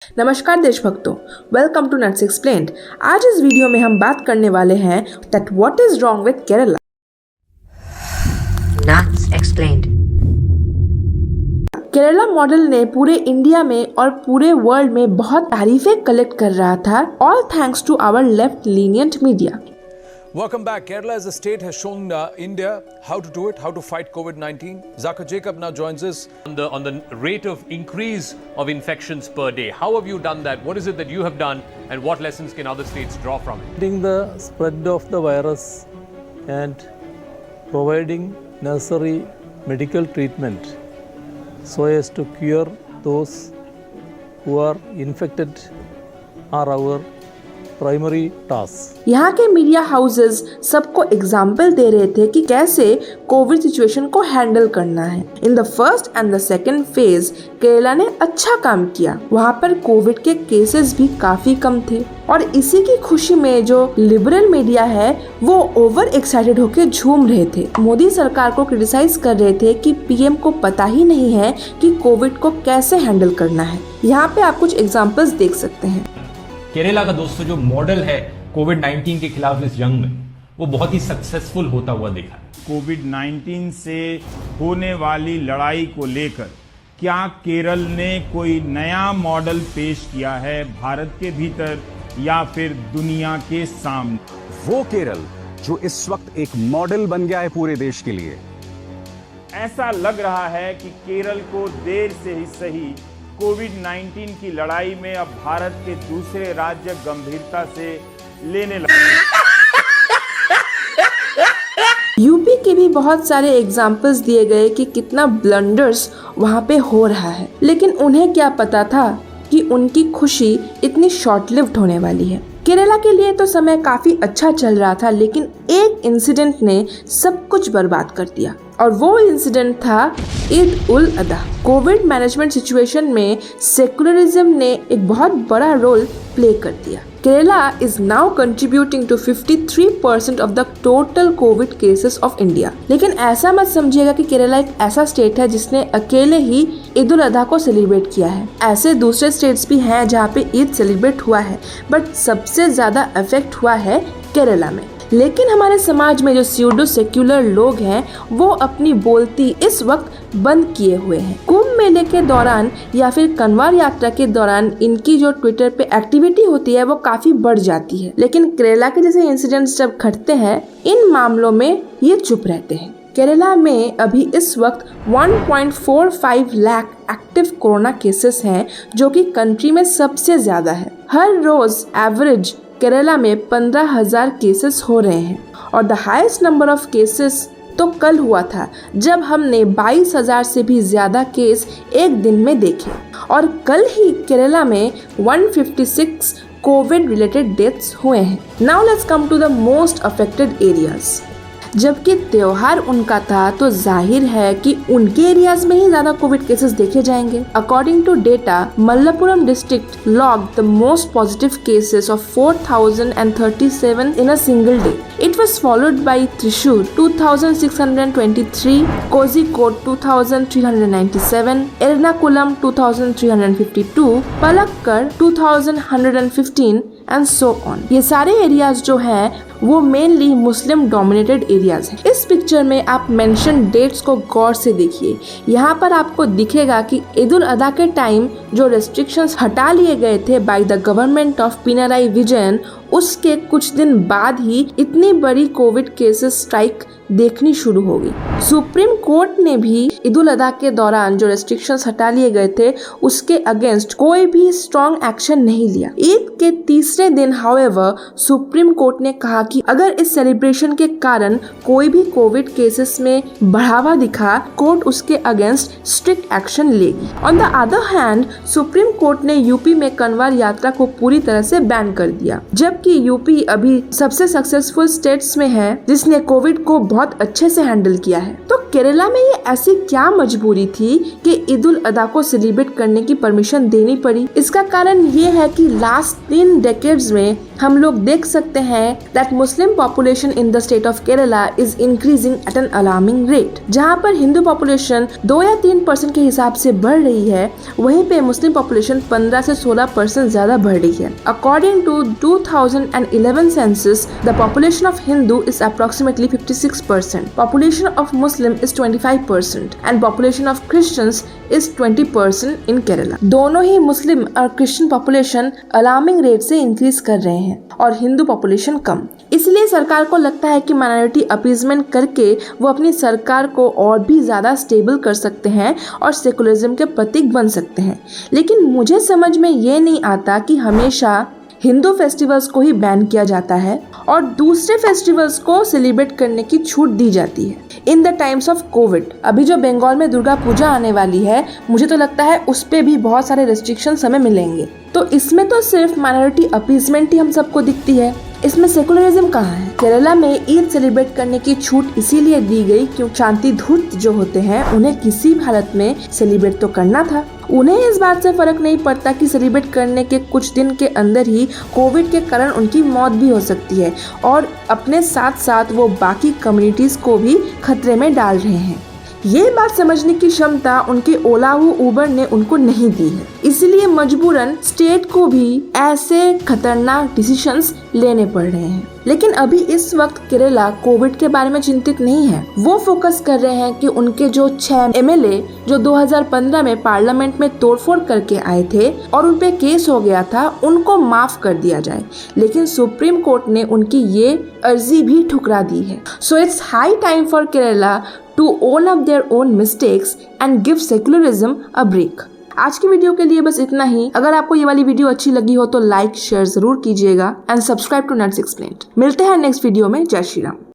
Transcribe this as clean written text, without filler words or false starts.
नमस्कार देशभक्तों, welcome to nuts explained. आज इस वीडियो में हम बात करने वाले हैं that what is wrong with Kerala. Nuts Explained। Kerala model ने पूरे इंडिया में और पूरे वर्ल्ड में बहुत तारीफें कलेक्ट कर रहा था, all thanks to our left lenient media. Welcome back. Kerala as a state has shown India how to do it, how to fight COVID-19. Zakir Jacob now joins us on the rate of increase of infections per day. How have you done that? What is it that you have done, and what lessons can other states draw from it? Preventing the spread of the virus and providing necessary medical treatment so as to cure those who are infected are our primary task. यहाँ के media houses सबको example दे रहे थे कि कैसे Covid situation को handle करना है। In the first and the second phase Kerala ने अच्छा काम किया। वहाँ पर कोविड के केसेस भी काफी कम थे और इसी की खुशी में जो लिबरल मीडिया है वो ओवर एक्साइटेड होकर झूम रहे थे। मोदी सरकार को क्रिटिसाइज कर रहे थे कि पीएम को पता ही नहीं है कि कोविड को कैसे हैंडल करना है। यहाँ पे आप कुछ एग्जाम्पल्स देख सकते हैं। केरला का दोस्तों जो मॉडल है कोविड-19 के खिलाफ इस जंग में, वो बहुत ही सक्सेसफुल होता हुआ दिखा। कोविड-19 से होने वाली लड़ाई को लेकर क्या केरल ने कोई नया मॉडल पेश किया है भारत के भीतर या फिर दुनिया के सामने? वो केरल जो इस वक्त एक मॉडल बन गया है पूरे देश के लिए। ऐसा लग रहा है कि केरल को देर से ही सही कोविड-19 की लड़ाई में अब भारत के दूसरे राज्य गंभीरता से लेने लगे। यूपी के भी बहुत सारे एग्जाम्पल्स दिए गए कि कितना ब्लंडर्स वहाँ पे हो रहा है, लेकिन उन्हें क्या पता था कि उनकी खुशी इतनी शॉर्ट लिव्ड होने वाली है। केरला के लिए तो समय काफी अच्छा चल रहा था, लेकिन एक इंसिडेंट ने सब कुछ बर्बाद कर दिया और वो इंसिडेंट था Eid ul Adha. Covid management situation में सेकुलरिज्म ने एक बहुत बड़ा रोल प्ले कर दिया। Kerala is now contributing to 53% of the total COVID cases of India। लेकिन ऐसा मत समझिएगा कि केरला एक ऐसा स्टेट है जिसने अकेले ही ईद उल अधा को सेलिब्रेट किया है। ऐसे दूसरे स्टेट्स भी हैं जहाँ पे ईद सेलिब्रेट हुआ है, बट सबसे ज्यादा इफेक्ट हुआ है केरला में। लेकिन हमारे समाज में जो स्यूडो सेक्युलर लोग हैं वो अपनी बोलती इस वक्त बंद किए हुए हैं। कुंभ मेले के दौरान या फिर कन्वार यात्रा के दौरान इनकी जो ट्विटर पे एक्टिविटी होती है वो काफी बढ़ जाती है, लेकिन केरला के जैसे इंसिडेंट्स जब घटते हैं इन मामलों में ये चुप रहते हैं। केरला में अभी इस वक्त 1.45 लाख एक्टिव कोरोना केसेस हैं, जो कि कंट्री में सबसे ज्यादा है। हर रोज एवरेज केरला में 15,000 केसेस हो रहे हैं और the highest number of cases तो कल हुआ था जब हमने 22,000 से भी ज्यादा केस एक दिन में देखे और कल ही केरला में 156 कोविड रिलेटेड डेथ्स हुए हैं। Now let's come to the most affected areas. जबकि त्योहार उनका था तो जाहिर है कि उनके एरियाज में ही ज्यादा कोविड केसेस देखे जाएंगे। According to data, Malappuram district log the most positive cases of 4,037 in a single day. It was followed by Thrissur 2,623, Kozhikode 2,397, Ernakulam 2,352, Palakkad 2,115 and so on. ये सारे एरियाज जो हैं वो मेनली मुस्लिम डोमिनेटेड एरियाज हैं। इस picture में आप mention dates को गौर से देखिए। यहाँ पर आपको दिखेगा कि ईद उल अधा के टाइम जो रेस्ट्रिक्शंस हटा लिए गए थे by the government of Pinarayi Vijayan, उसके कुछ दिन बाद ही इतनी बड़ी कोविड केसेस स्ट्राइक देखनी शुरू होगी। सुप्रीम कोर्ट ने भी ईद उल अधा के दौरान जो रेस्ट्रिक्शंस हटा लिए गए थे उसके अगेंस्ट कोई भी स्ट्रॉन्ग एक्शन नहीं लिया। ईद के तीसरे दिन हाउएवर सुप्रीम कोर्ट ने कहा कि अगर इस सेलिब्रेशन के कारण कोई भी कोविड केसेस में बढ़ावा दिखा, कोर्ट उसके अगेंस्ट स्ट्रिक्ट एक्शन लेगी। On the other hand, supreme court ने यूपी में कन्वार यात्रा को पूरी तरह से बैन कर दिया, जबकि यूपी अभी सबसे सक्सेसफुल स्टेट्स में है जिसने कोविड को बहुत अच्छे से हैंडल किया है। तो केरला में ये ऐसी क्या मजबूरी थी कि ईद उल अधा को सेलिब्रेट करने की परमिशन देनी पड़ी? इसका कारण ये है कि लास्ट 3 डेकेड्स में हम लोग देख सकते हैं that Muslim population in the state of Kerala is increasing at an alarming rate. जहाँ पर हिंदू पॉपुलेशन 2 या 3% के हिसाब से बढ़ रही है, वहीं पे मुस्लिम पॉपुलेशन 15 से 16% ज्यादा बढ़ रही है। According to 2011 census, the population of Hindu is approximately 56%, population of Muslim is 25% and population of Christians is 20% in Kerala. दोनों ही मुस्लिम और क्रिश्चियन पॉपुलेशन अलार्मिंग रेट से इंक्रीज कर रहे हैं और हिंदू पॉपुलेशन कम। इसलिए सरकार को लगता है कि माइनॉरिटी अपीजमेंट करके वो अपनी सरकार को और भी ज्यादा स्टेबल कर सकते हैं और सेकुलरिज्म के प्रतीक बन सकते हैं। लेकिन मुझे समझ में ये नहीं आता कि हमेशा हिंदू फेस्टिवल्स को ही बैन किया जाता है और दूसरे फेस्टिवल्स को सेलिब्रेट करने की छूट दी जाती है in the times of Covid. अभी जो बंगाल में दुर्गा पूजा आने वाली है, मुझे तो लगता है उस पे भी बहुत सारे रेस्ट्रिक्शंस हमें मिलेंगे। तो इसमें तो सिर्फ माइनॉरिटी अपीजमेंट ही हम सबको दिखती है, इसमें सेकुलरिज्म कहाँ है? केरला में ईद सेलिब्रेट करने की छूट इसीलिए दी गई क्योंकि शांति धूर्त जो होते हैं उन्हें किसी भी हालत में सेलिब्रेट तो करना था। उन्हें इस बात से फर्क नहीं पड़ता कि सेलिब्रेट करने के कुछ दिन के अंदर ही कोविड के कारण उनकी मौत भी हो सकती है और अपने साथ साथ वो बाकी कम्युनिटीज को भी खतरे में डाल रहे हैं। ये बात समझने की क्षमता उनके ओला व उबर ने उनको नहीं दी है, इसलिए मजबूरन स्टेट को भी ऐसे खतरनाक डिसीजंस लेने पड़ रहे हैं। लेकिन अभी इस वक्त केरला कोविड के बारे में चिंतित नहीं है। वो फोकस कर रहे हैं कि उनके जो 6 एमएलए जो 2015 में पार्लियामेंट में तोड़फोड़ करके आए थे और उन पे केस हो गया था, उनको माफ कर दिया जाए। लेकिन सुप्रीम कोर्ट ने उनकी ये अर्जी भी ठुकरा दी है। So it's high time for Kerala to own up their own mistakes and give secularism a break। आज की वीडियो के लिए बस इतना ही। अगर आपको ये वाली वीडियो अच्छी लगी हो तो लाइक शेयर जरूर कीजिएगा and subscribe to Nets Explained. मिलते हैं नेक्स्ट वीडियो में। जय श्री राम।